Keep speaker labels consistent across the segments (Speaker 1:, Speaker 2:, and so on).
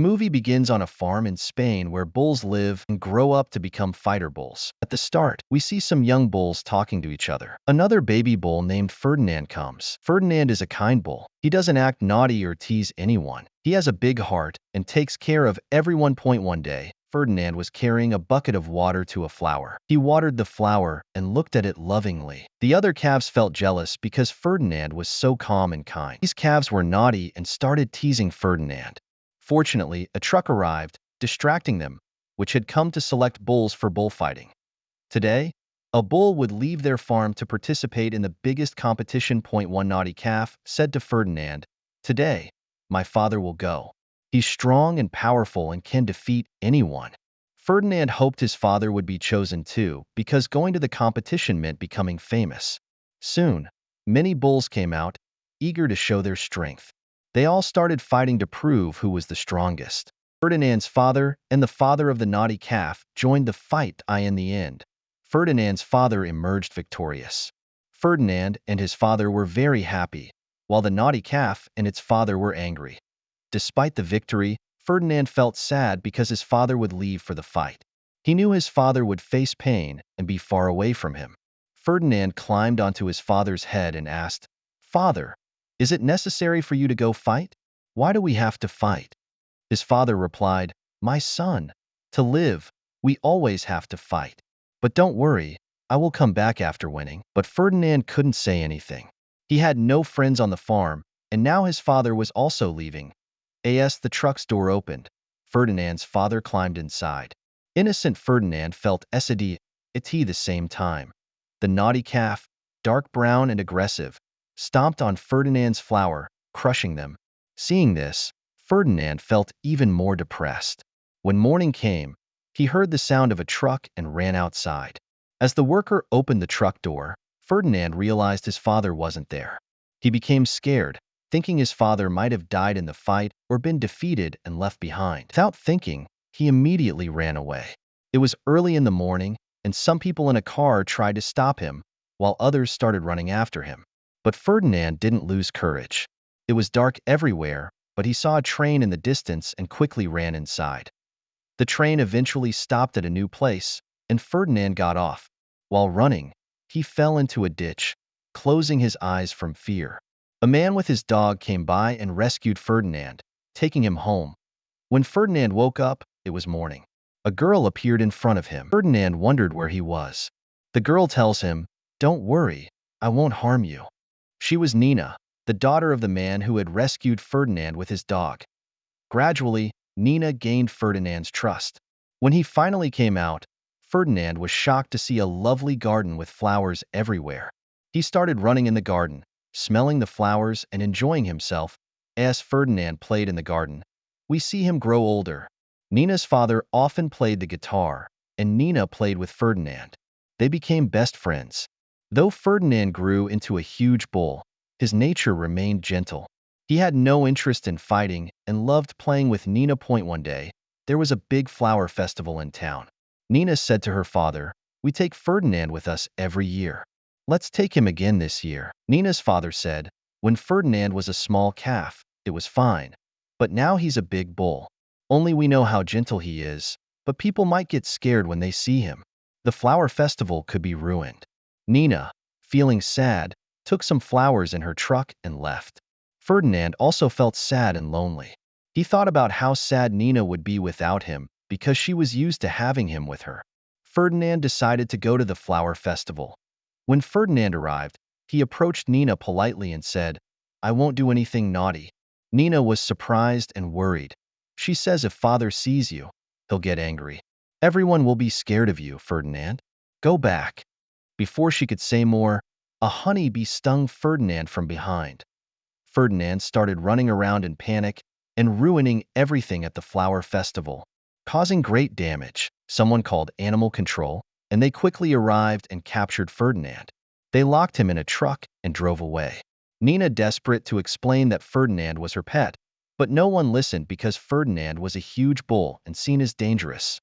Speaker 1: The movie begins on a farm in Spain where bulls live and grow up to become fighter bulls. At the start, we see some young bulls talking to each other. Another baby bull named Ferdinand comes. Ferdinand is a kind bull. He doesn't act naughty or tease anyone. He has a big heart and takes care of everyone. One day, Ferdinand was carrying a bucket of water to a flower. He watered the flower and looked at it lovingly. The other calves felt jealous because Ferdinand was so calm and kind. These calves were naughty and started teasing Ferdinand. Fortunately, a truck arrived, distracting them, which had come to select bulls for bullfighting. Today, a bull would leave their farm to participate in the biggest competition. One naughty calf said to Ferdinand, "Today, my father will go. He's strong and powerful and can defeat anyone." Ferdinand hoped his father would be chosen too, because going to the competition meant becoming famous. Soon, many bulls came out, eager to show their strength. They all started fighting to prove who was the strongest. Ferdinand's father and the father of the naughty calf joined the fight. In the end, Ferdinand's father emerged victorious. Ferdinand and his father were very happy, while the naughty calf and its father were angry. Despite the victory, Ferdinand felt sad because his father would leave for the fight. He knew his father would face pain and be far away from him. Ferdinand climbed onto his father's head and asked, "Father, is it necessary for you to go fight? Why do we have to fight?" His father replied, "My son, to live, we always have to fight. But don't worry, I will come back after winning." But Ferdinand couldn't say anything. He had no friends on the farm, and now his father was also leaving. The truck's door opened. Ferdinand's father climbed inside. Innocent Ferdinand felt at the same time. The naughty calf, dark brown and aggressive, stomped on Ferdinand's flower, crushing them. Seeing this, Ferdinand felt even more depressed. When morning came, he heard the sound of a truck and ran outside. As the worker opened the truck door, Ferdinand realized his father wasn't there. He became scared, thinking his father might have died in the fight or been defeated and left behind. Without thinking, he immediately ran away. It was early in the morning, and some people in a car tried to stop him, while others started running after him. But Ferdinand didn't lose courage. It was dark everywhere, but he saw a train in the distance and quickly ran inside. The train eventually stopped at a new place, and Ferdinand got off. While running, he fell into a ditch, closing his eyes from fear. A man with his dog came by and rescued Ferdinand, taking him home. When Ferdinand woke up, it was morning. A girl appeared in front of him. Ferdinand wondered where he was. The girl tells him, "Don't worry, I won't harm you." She was Nina, the daughter of the man who had rescued Ferdinand with his dog. Gradually, Nina gained Ferdinand's trust. When he finally came out, Ferdinand was shocked to see a lovely garden with flowers everywhere. He started running in the garden, smelling the flowers and enjoying himself. As Ferdinand played in the garden, we see him grow older. Nina's father often played the guitar, and Nina played with Ferdinand. They became best friends. Though Ferdinand grew into a huge bull, his nature remained gentle. He had no interest in fighting and loved playing with Nina. One day, there was a big flower festival in town. Nina said to her father, "We take Ferdinand with us every year. Let's take him again this year." Nina's father said, "When Ferdinand was a small calf, it was fine. But now he's a big bull. Only we know how gentle he is, but people might get scared when they see him. The flower festival could be ruined." Nina, feeling sad, took some flowers in her truck and left. Ferdinand also felt sad and lonely. He thought about how sad Nina would be without him because she was used to having him with her. Ferdinand decided to go to the flower festival. When Ferdinand arrived, he approached Nina politely and said, "I won't do anything naughty." Nina was surprised and worried. She says if father sees you, he'll get angry. "Everyone will be scared of you, Ferdinand. Go back." Before she could say more, a honeybee stung Ferdinand from behind. Ferdinand started running around in panic and ruining everything at the flower festival, causing great damage. Someone called animal control, and they quickly arrived and captured Ferdinand. They locked him in a truck and drove away. Nina desperate to explain that Ferdinand was her pet, but no one listened because Ferdinand was a huge bull and seen as dangerous.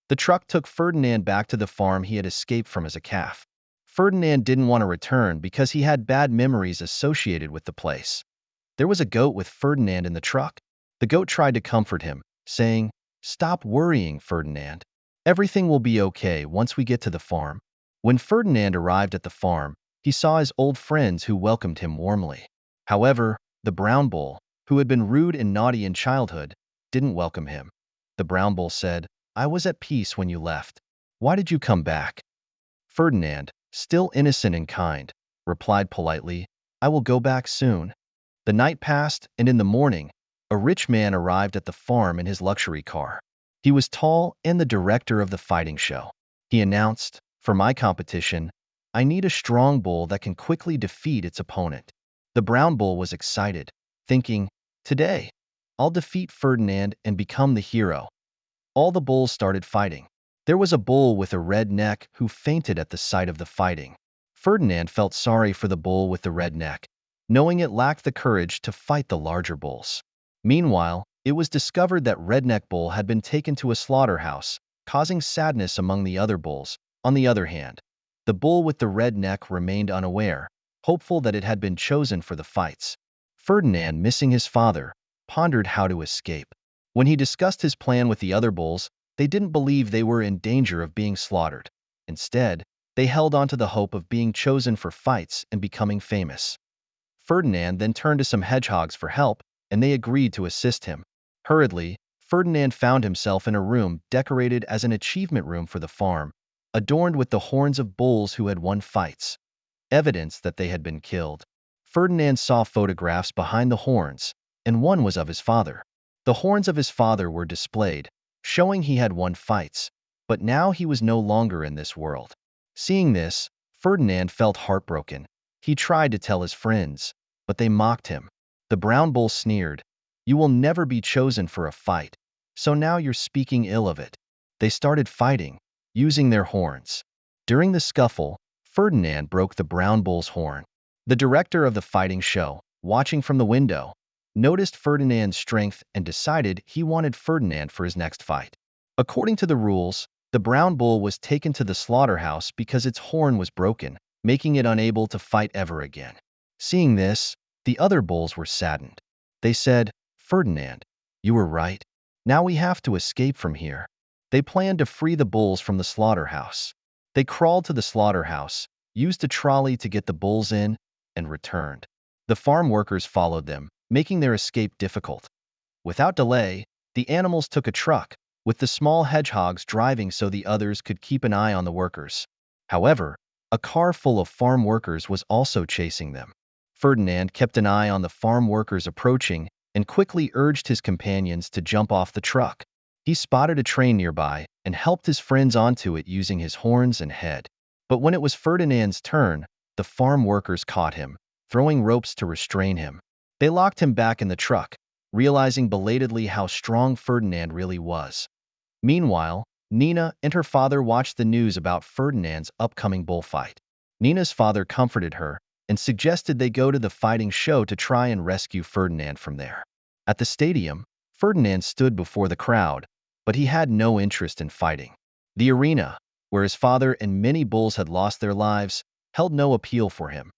Speaker 1: The truck took Ferdinand back to the farm he had escaped from as a calf. Ferdinand didn't want to return because he had bad memories associated with the place. There was a goat with Ferdinand in the truck. The goat tried to comfort him, saying, "Stop worrying, Ferdinand. Everything will be okay once we get to the farm." When Ferdinand arrived at the farm, he saw his old friends who welcomed him warmly. However, the brown bull, who had been rude and naughty in childhood, didn't welcome him. The brown bull said, "I was at peace when you left. Why did you come back?" Ferdinand, still innocent and kind, replied politely, "I will go back soon." The night passed, and in the morning, a rich man arrived at the farm in his luxury car. He was tall and the director of the fighting show. He announced, "For my competition, I need a strong bull that can quickly defeat its opponent." The brown bull was excited, thinking, "Today, I'll defeat Ferdinand and become the hero." All the bulls started fighting. There was a bull with a red neck who fainted at the sight of the fighting. Ferdinand felt sorry for the bull with the red neck, knowing it lacked the courage to fight the larger bulls. Meanwhile, it was discovered that Redneck Bull had been taken to a slaughterhouse, causing sadness among the other bulls. On the other hand, the bull with the red neck remained unaware, hopeful that it had been chosen for the fights. Ferdinand, missing his father, pondered how to escape. When he discussed his plan with the other bulls, they didn't believe they were in danger of being slaughtered. Instead, they held on to the hope of being chosen for fights and becoming famous. Ferdinand then turned to some hedgehogs for help, and they agreed to assist him. Hurriedly, Ferdinand found himself in a room decorated as an achievement room for the farm, adorned with the horns of bulls who had won fights, evidence that they had been killed. Ferdinand saw photographs behind the horns, and one was of his father. The horns of his father were displayed, showing he had won fights, but now he was no longer in this world. Seeing this, Ferdinand felt heartbroken. He tried to tell his friends, but they mocked him. The brown bull sneered, "You will never be chosen for a fight, so now you're speaking ill of it." They started fighting, using their horns. During the scuffle, Ferdinand broke the brown bull's horn. The director of the fighting show, watching from the window, noticed Ferdinand's strength and decided he wanted Ferdinand for his next fight. According to the rules, the brown bull was taken to the slaughterhouse because its horn was broken, making it unable to fight ever again. Seeing this, the other bulls were saddened. They said, "Ferdinand, you were right. Now we have to escape from here." They planned to free the bulls from the slaughterhouse. They crawled to the slaughterhouse, used a trolley to get the bulls in, and returned. The farm workers followed them, making their escape difficult. Without delay, the animals took a truck, with the small hedgehogs driving so the others could keep an eye on the workers. However, a car full of farm workers was also chasing them. Ferdinand kept an eye on the farm workers approaching and quickly urged his companions to jump off the truck. He spotted a train nearby and helped his friends onto it using his horns and head. But when it was Ferdinand's turn, the farm workers caught him, throwing ropes to restrain him. They locked him back in the truck, realizing belatedly how strong Ferdinand really was. Meanwhile, Nina and her father watched the news about Ferdinand's upcoming bullfight. Nina's father comforted her and suggested they go to the fighting show to try and rescue Ferdinand from there. At the stadium, Ferdinand stood before the crowd, but he had no interest in fighting. The arena, where his father and many bulls had lost their lives, held no appeal for him.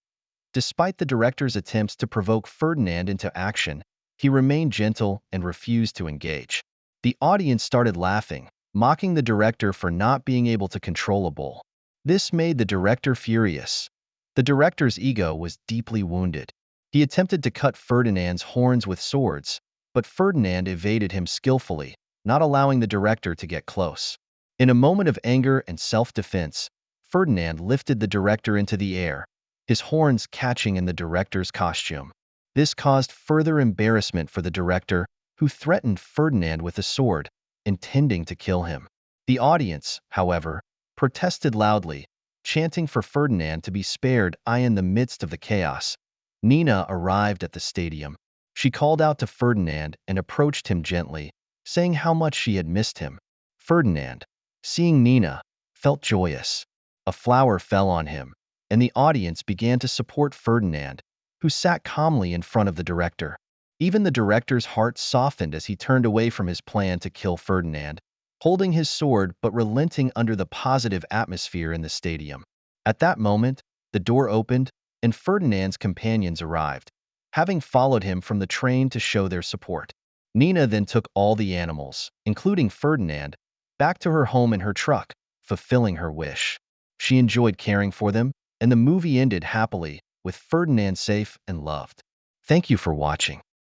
Speaker 1: Despite the director's attempts to provoke Ferdinand into action, he remained gentle and refused to engage. The audience started laughing, mocking the director for not being able to control a bull. This made the director furious. The director's ego was deeply wounded. He attempted to cut Ferdinand's horns with swords, but Ferdinand evaded him skillfully, not allowing the director to get close. In a moment of anger and self-defense, Ferdinand lifted the director into the air, his horns catching in the director's costume. This caused further embarrassment for the director, who threatened Ferdinand with a sword, intending to kill him. The audience, however, protested loudly, chanting for Ferdinand to be spared. In the midst of the chaos, Nina arrived at the stadium. She called out to Ferdinand and approached him gently, saying how much she had missed him. Ferdinand, seeing Nina, felt joyous. A flower fell on him, and the audience began to support Ferdinand, who sat calmly in front of the director. Even the director's heart softened as he turned away from his plan to kill Ferdinand, holding his sword but relenting under the positive atmosphere in the stadium. At that moment, the door opened, and Ferdinand's companions arrived, having followed him from the train to show their support. Nina then took all the animals, including Ferdinand, back to her home in her truck, fulfilling her wish. She enjoyed caring for them, and the movie ended happily, with Ferdinand safe and loved. Thank you for watching.